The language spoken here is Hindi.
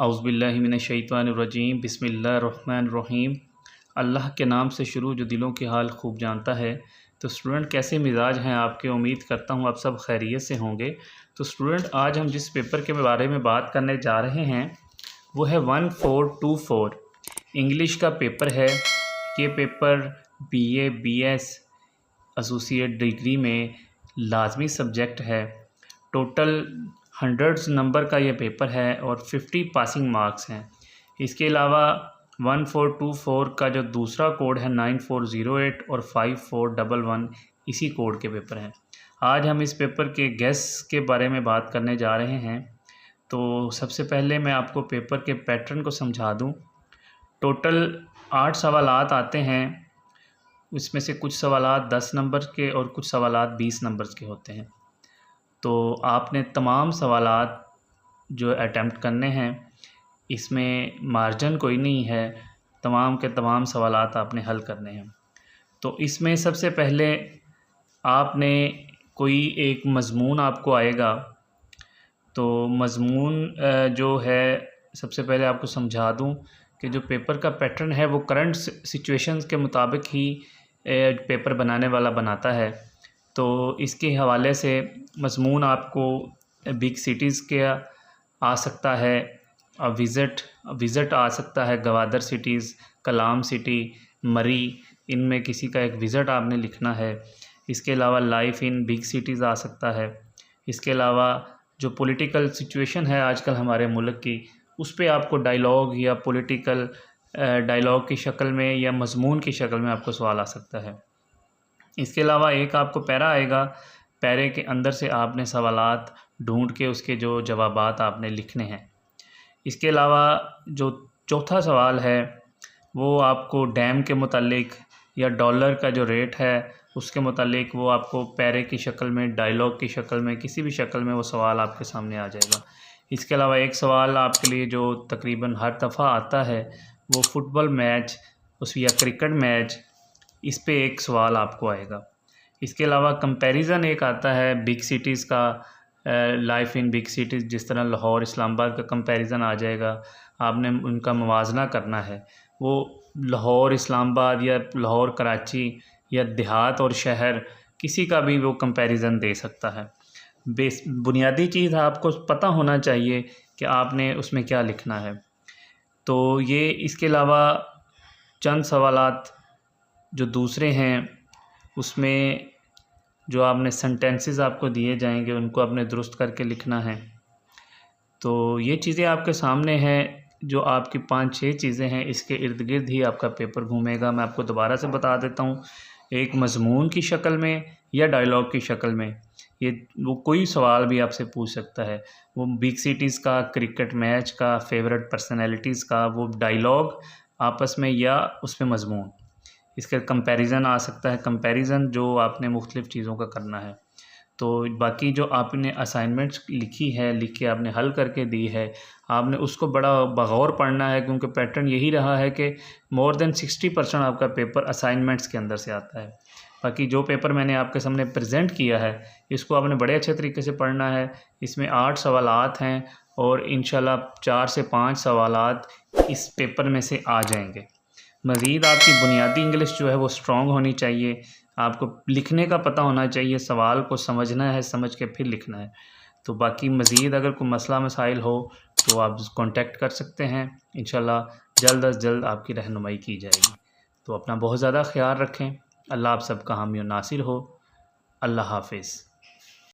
औज़ुबिल्लाहि मिनश्शैतानिर्रजीम बिस्मिल्लाहिर्रहमानिर्रहीम। अल्लाह के नाम से शुरू जो दिलों के हाल खूब जानता है। तो स्टूडेंट, कैसे मिजाज हैं आपके? उम्मीद करता हूँ आप सब खैरियत से होंगे। तो स्टूडेंट, आज हम जिस पेपर के बारे में बात करने जा रहे हैं वो है 1424 इंग्लिश का पेपर है। ये paper BA BS associate degree में लाजमी सब्जेक्ट है। टोटल 100 नंबर का ये पेपर है और 50 पासिंग मार्क्स हैं। इसके अलावा 1424 का जो दूसरा कोड है 9408 और 5411 इसी कोड के पेपर हैं। आज हम इस पेपर के गेस के बारे में बात करने जा रहे हैं। तो सबसे पहले मैं आपको पेपर के पैटर्न को समझा दूं। टोटल 8 सवालात आते हैं। इसमें से कुछ सवालात 10 नंबर के और कुछ सवालात 20 नंबर के होते हैं। तो आपने तमाम सवालात जो अटैम्प्ट करने हैं, इसमें मार्जिन कोई नहीं है, तमाम के तमाम सवालात आपने हल करने हैं। तो इसमें सबसे पहले आपने कोई एक मज़मून आपको आएगा। तो मज़मून जो है, सबसे पहले आपको समझा दूं कि जो पेपर का पैटर्न है वो करंट सिचुएशंस के मुताबिक ही पेपर बनाने वाला बनाता है। तो इसके हवाले से मज़मून आपको बिग सिटीज़ के आ सकता है, विज़िट आ सकता है, गवादर सिटीज़, कलाम सिटी, मरी, इनमें किसी का एक विज़िट आपने लिखना है। इसके अलावा लाइफ इन बिग सिटीज़ आ सकता है। इसके अलावा जो पॉलिटिकल सिचुएशन है आजकल हमारे मुल्क की, उस पर आपको डायलॉग या पॉलिटिकल डायलॉग की शक्ल में या मज़मून की शक्ल में आपको सवाल आ सकता है। इसके अलावा एक आपको पैरा आएगा। पैरे के अंदर से आपने सवालात ढूंढ के उसके जो जवाबात आपने लिखने हैं। इसके अलावा जो चौथा सवाल है वो आपको डैम के मुतालिक या डॉलर का जो रेट है उसके मुतालिक वो आपको पैरे की शक्ल में, डायलॉग की शक्ल में, किसी भी शक्ल में वो सवाल आपके सामने आ जाएगा। इसके अलावा एक सवाल आपके लिए जो तकरीबन हर दफ़ा आता है वो फुटबॉल मैच या क्रिकेट मैच, इस पे एक सवाल आपको आएगा। इसके अलावा कंपैरिज़न एक आता है बिग सिटीज़ का, लाइफ इन बिग सिटीज़, जिस तरह लाहौर इस्लामाबाद का कंपैरिज़न आ जाएगा। आपने उनका मुवाजना करना है। वो लाहौर इस्लामाबाद या लाहौर कराची या देहात और शहर, किसी का भी वो कंपैरिज़न दे सकता है। बुनियादी चीज़ आपको पता होना चाहिए कि आपने उसमें क्या लिखना है। तो ये, इसके अलावा चंद सवालात जो दूसरे हैं उसमें जो आपने सेंटेंसेस आपको दिए जाएंगे उनको आपने दुरुस्त करके लिखना है। तो ये चीज़ें आपके सामने हैं, जो आपकी 5-6 चीज़ें हैं, इसके इर्द गिर्द ही आपका पेपर घूमेगा। मैं आपको दोबारा से बता देता हूँ, एक मज़मून की शक्ल में या डायलॉग की शक्ल में। ये वो कोई सवाल भी आपसे पूछ सकता है, वो बिग सिटीज़ का, क्रिकेट मैच का, फेवरेट पर्सनैलिटीज़ का, वो डायलॉग आपस में या उस पर मज़मून। इसका कंपैरिज़न आ सकता है, कंपैरिज़न जो आपने मुख्तलिफ़ चीज़ों का करना है। तो बाकी जो आपने असाइनमेंट्स लिखी है, लिख के आपने हल करके दी है, आपने उसको बड़ा बगौर पढ़ना है, क्योंकि पैटर्न यही रहा है कि मोर देन 60% आपका पेपर असाइनमेंट्स के अंदर से आता है। बाकी जो पेपर मैंने आपके सामने प्रेजेंट किया है इसको आपने बड़े अच्छे तरीके से पढ़ना है। इसमें 8 सवालात हैं और इंशाल्लाह 4 से 5 सवालात इस पेपर में से आ जाएंगे। मज़ीद आपकी बुनियादी इंग्लिश जो है वो स्ट्रॉन्ग होनी चाहिए। आपको लिखने का पता होना चाहिए, सवाल को समझना है, समझ के फिर लिखना है। तो बाकी मज़ीद अगर कोई मसला मसाइल हो तो आप कांटेक्ट कर सकते हैं। इंशाल्लाह जल्द अज जल्द आपकी रहनुमाई की जाएगी। तो अपना बहुत ज़्यादा ख्याल रखें। अल्लाह आप सबका हामी और नासिर हो। अल्लाह हाफिज़।